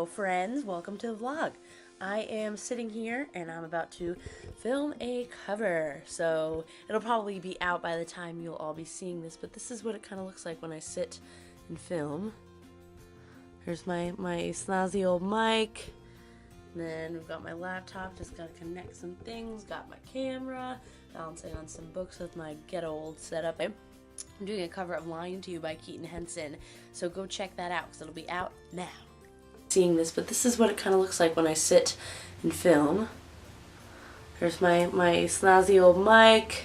Hello friends, welcome to the vlog. I am sitting here and I'm about to film a cover. So it'll probably be out by the time you'll all be seeing this, but this is what it kind of looks like when I sit and film. Here's my snazzy old mic. And then we've got my laptop, just gotta connect some things, got my camera, balancing on some books with my ghetto old setup. I'm doing a cover of Lying to You by Cailin Henson, so go check that out because it'll be out now. Seeing this, but this is what it kind of looks like when I sit and film. Here's my snazzy old mic.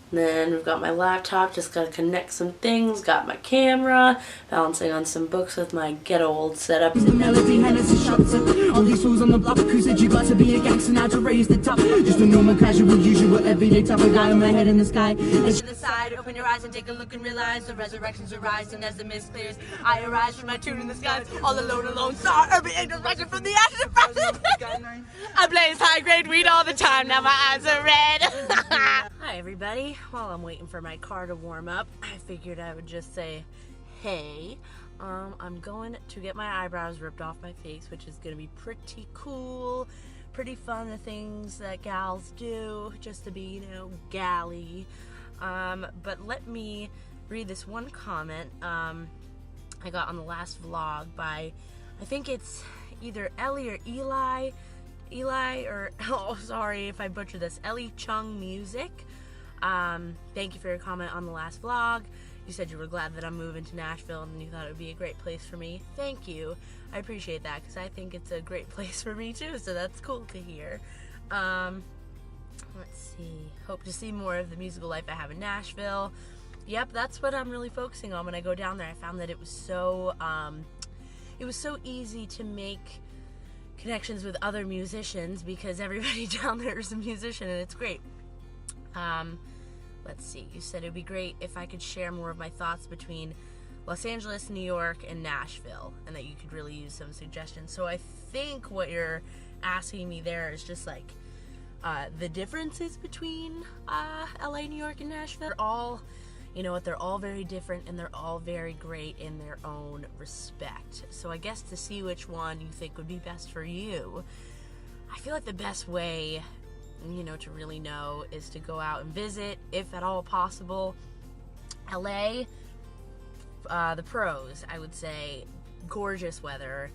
And then we've got my laptop, just gotta connect some things, got my camera, balancing on some books with my ghetto old setup. Melody, Hennessy shots up. All these fools on the block who said you got to be a gangster now to raise the top. Just a normal, casual, usual, everyday type of guy with my head in the sky. And to the side, open your eyes and take a look and realize the resurrections arise. And as the mist clears, I arise from my tune in the skies. All alone star, urban angels rising from the ashes of present. I blaze high grade weed all the time, now my eyes are red. Hi everybody. While I'm waiting for my car to warm up, I figured I would just say, hey, I'm going to get my eyebrows ripped off my face, which is going to be pretty cool, pretty fun, the things that gals do, just to be, you know, galley. But let me read this one comment I got on the last vlog by, I think it's either Ellie or Eli, or, oh, sorry if I butchered this, Ellie Chung Music. Thank you for your comment on the last vlog. You said you were glad that I'm moving to Nashville and you thought it would be a great place for me. Thank you. I appreciate that because I think it's a great place for me too, so that's cool to hear. Let's see. Hope to see more of the musical life I have in Nashville. Yep, that's what I'm really focusing on when I go down there. I found that it was so easy to make connections with other musicians because everybody down there is a musician and it's great. Let's see, you said it would be great if I could share more of my thoughts between Los Angeles, New York, and Nashville, and that you could really use some suggestions. So I think what you're asking me there is just like the differences between LA, New York, and Nashville. They're all, you know what, they're all very different and they're all very great in their own respect. So I guess to see which one you think would be best for you, I feel like the best way, you know, to really know is to go out and visit, if at all possible. LA, the pros, I would say, gorgeous weather.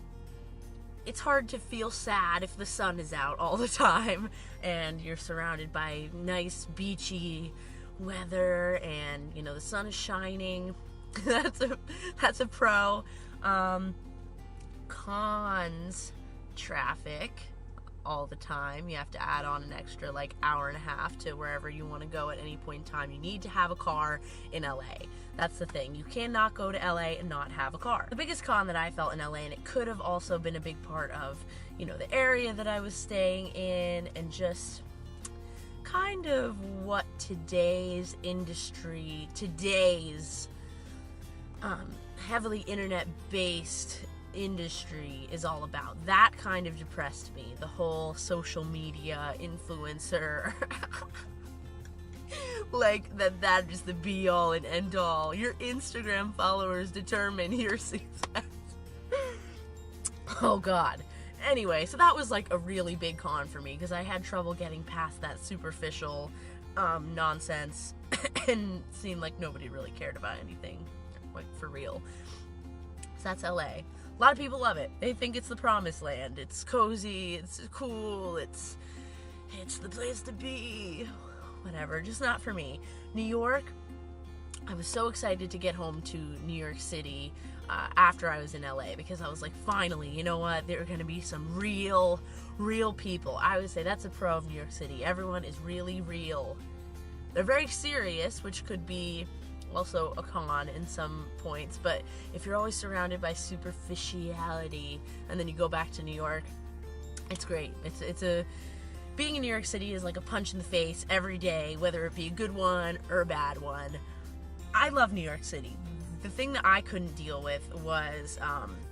It's hard to feel sad if the sun is out all the time and you're surrounded by nice beachy weather and, you know, the sun is shining. that's a pro. Cons, traffic all the time. You have to add on an extra like hour and a half to wherever you want to go at any point in time. You need to have a car in LA. That's the thing. You cannot go to LA and not have a car. The biggest con that I felt in LA, and it could have also been a big part of, you know, the area that I was staying in and just kind of what today's industry, heavily internet-based industry is all about. That kind of depressed me. The whole social media influencer like that is the be all and end all. Your Instagram followers determine your success. Oh god. Anyway, so that was like a really big con for me because I had trouble getting past that superficial nonsense and seemed like nobody really cared about anything like for real. So that's LA. A lot of people love it. They think it's the promised land. It's cozy, it's cool, it's the place to be. Whatever, just not for me. New York, I was so excited to get home to New York City after I was in LA because I was like, finally, you know what? There are going to be some real people. I would say that's a pro of New York City. Everyone is really real. They're very serious, which could be also a con in some points, but if you're always surrounded by superficiality and then you go back to New York, it's great. Being in New York City is like a punch in the face every day, whether it be a good one or a bad one. I love New York City. The thing that I couldn't deal with was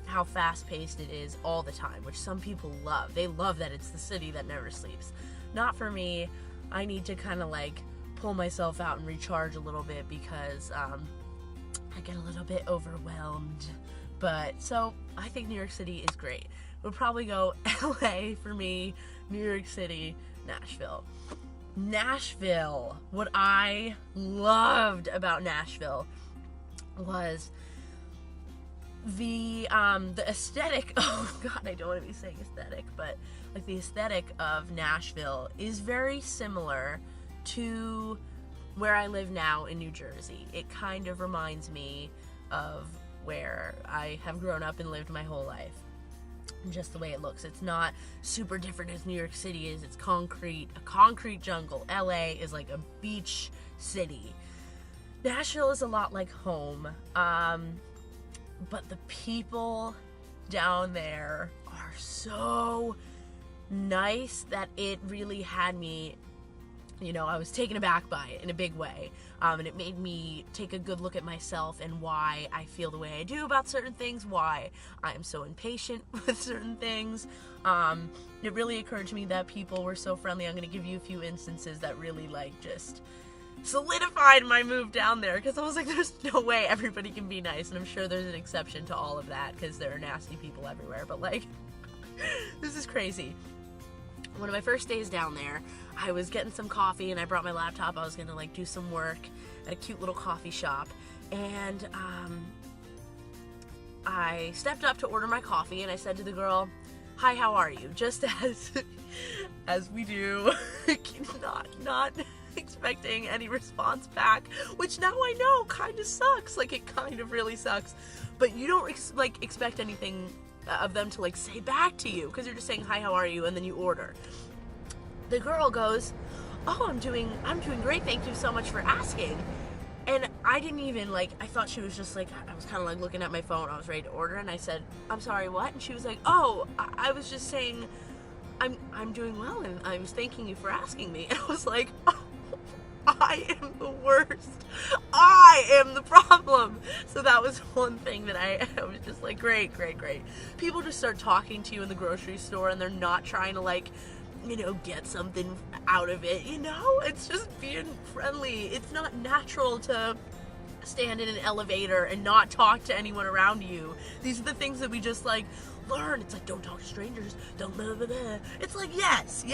how fast-paced it is all the time, which some people love. They love that it's the city that never sleeps. Not for me. I need to kind of like pull myself out and recharge a little bit because I get a little bit overwhelmed. But so I think New York City is great. would probably go LA for me, New York City, Nashville. Nashville, what I loved about Nashville was the aesthetic. Oh god, I don't want to be saying aesthetic, but like the aesthetic of Nashville is very similar to where I live now in New Jersey. It kind of reminds me of where I have grown up and lived my whole life. Just the way it looks. It's not super different as New York City is. It's concrete, a concrete jungle. LA is like a beach city. Nashville is a lot like home. But the people down there are so nice that it really had me, you know, I was taken aback by it in a big way. And it made me take a good look at myself and why I feel the way I do about certain things, why I am so impatient with certain things. It really occurred to me that people were so friendly. I'm going to give you a few instances that really like just solidified my move down there, because I was like, there's no way everybody can be nice, and I'm sure there's an exception to all of that because there are nasty people everywhere, but like this is crazy. One of my first days down there, I was getting some coffee and I brought my laptop. I was gonna like do some work at a cute little coffee shop, and I stepped up to order my coffee and I said to the girl, "Hi, how are you?" Just as we do, not expecting any response back, which now I know kind of sucks. Like, it kind of really sucks, but you don't expect anything of them to like say back to you, because you're just saying, "Hi, how are you?" and then you order. The girl goes, "Oh, I'm doing great, thank you so much for asking." And I didn't even I thought she was just like, I was kind of like looking at my phone. I was ready to order, and I said, "I'm sorry, what?" And she was like, "Oh, I was just saying I'm doing well, and I was thanking you for asking me." And I was like, oh, I am the worst. I am the problem. So that was one thing that I was just like, great. People just start talking to you in the grocery store, and they're not trying to get something out of it, It's just being friendly. It's not natural to stand in an elevator and not talk to anyone around you. These are the things that we just learn. It's like, don't talk to strangers, don't blah blah blah. It's like, yes.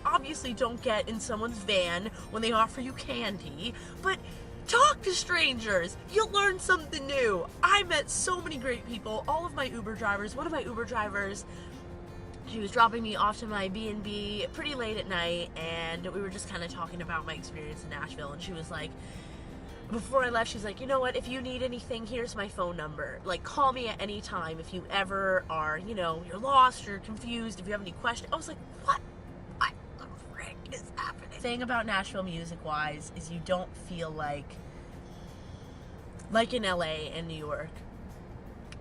Obviously don't get in someone's van when they offer you candy, but talk to strangers. You'll learn something new. I met so many great people. All of my Uber drivers, one of my Uber drivers, she was dropping me off to my B&B pretty late at night, and we were just kind of talking about my experience in Nashville, and she was like, before I left, she's like, "You know what, if you need anything, here's my phone number. Call me at any time if you ever are, you're lost, you're confused, if you have any questions." I was like, what the frick is happening? The thing about Nashville music-wise is you don't feel like in LA and New York,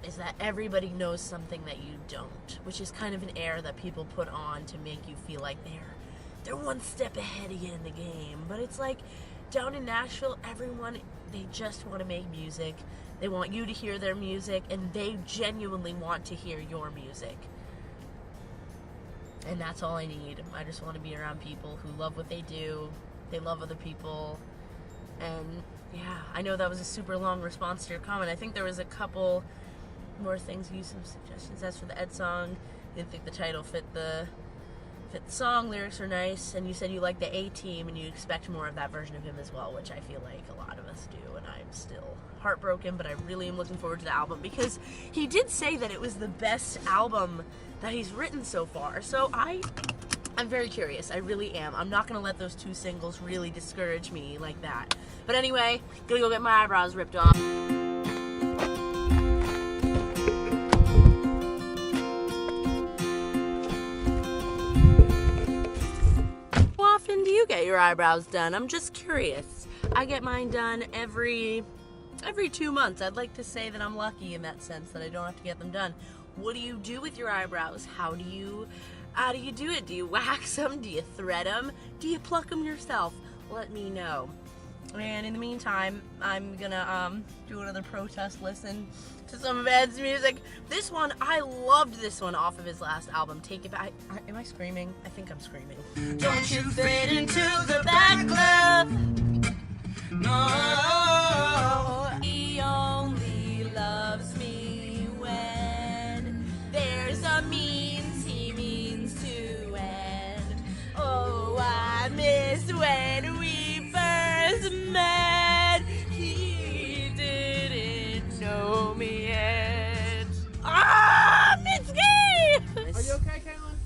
is that everybody knows something that you don't, which is kind of an air that people put on to make you feel like they're one step ahead of you in the game. But it's like, down in Nashville, everyone, they just want to make music. They want you to hear their music, and they genuinely want to hear your music. And that's all I need. I just want to be around people who love what they do. They love other people. And yeah, I know that was a super long response to your comment. I think there was a couple more things. Use some suggestions. As for the Ed song, didn't think the title fit the song. Lyrics are nice, and you said you like the A-Team and you expect more of that version of him as well, which I feel like a lot of us do, and I'm still heartbroken, but I really am looking forward to the album, because he did say that it was the best album that he's written so far. So I'm very curious. I really am. I'm not gonna let those 2 singles really discourage me like that. But anyway, gonna go get my eyebrows ripped off. Do you get your eyebrows done? I'm just curious. I get mine done every 2 months. I'd like to say that I'm lucky in that sense, that I don't have to get them done. What do you do with your eyebrows? How do you do it? Do you wax them? Do you thread them? Do you pluck them yourself? Let me know. And in the meantime, I'm gonna do another protest listen to some of Ed's music. This one, I loved this one off of his last album, Take It Back. Am I screaming? I think I'm screaming. Don't you fade into the back club. No. He only loves me when there's a me.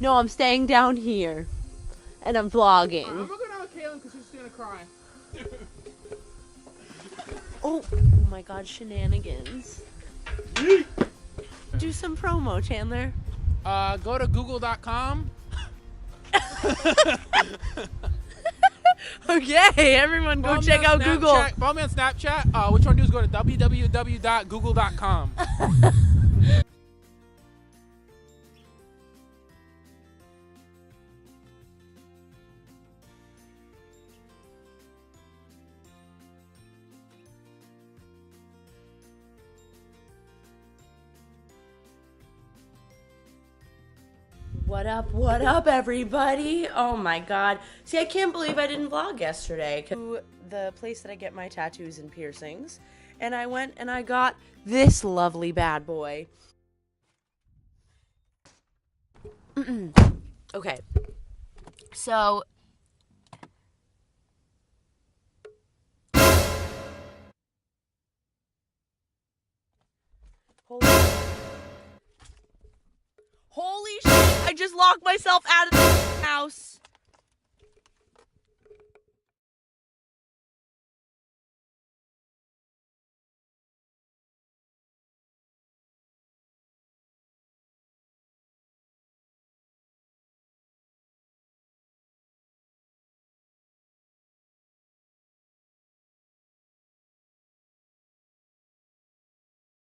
No, I'm staying down here. And I'm vlogging. I'm gonna go down with Cailin because she's gonna cry. Oh my god, shenanigans. Do some promo, Chandler. Go to google.com. Okay, everyone go check out Google. Follow me on Snapchat. What you want to do is go to www.google.com. What up, everybody? Oh my god. See, I can't believe I didn't vlog yesterday. To the place that I get my tattoos and piercings. And I went and I got this lovely bad boy. Okay. So... Holy shit, I just locked myself out of the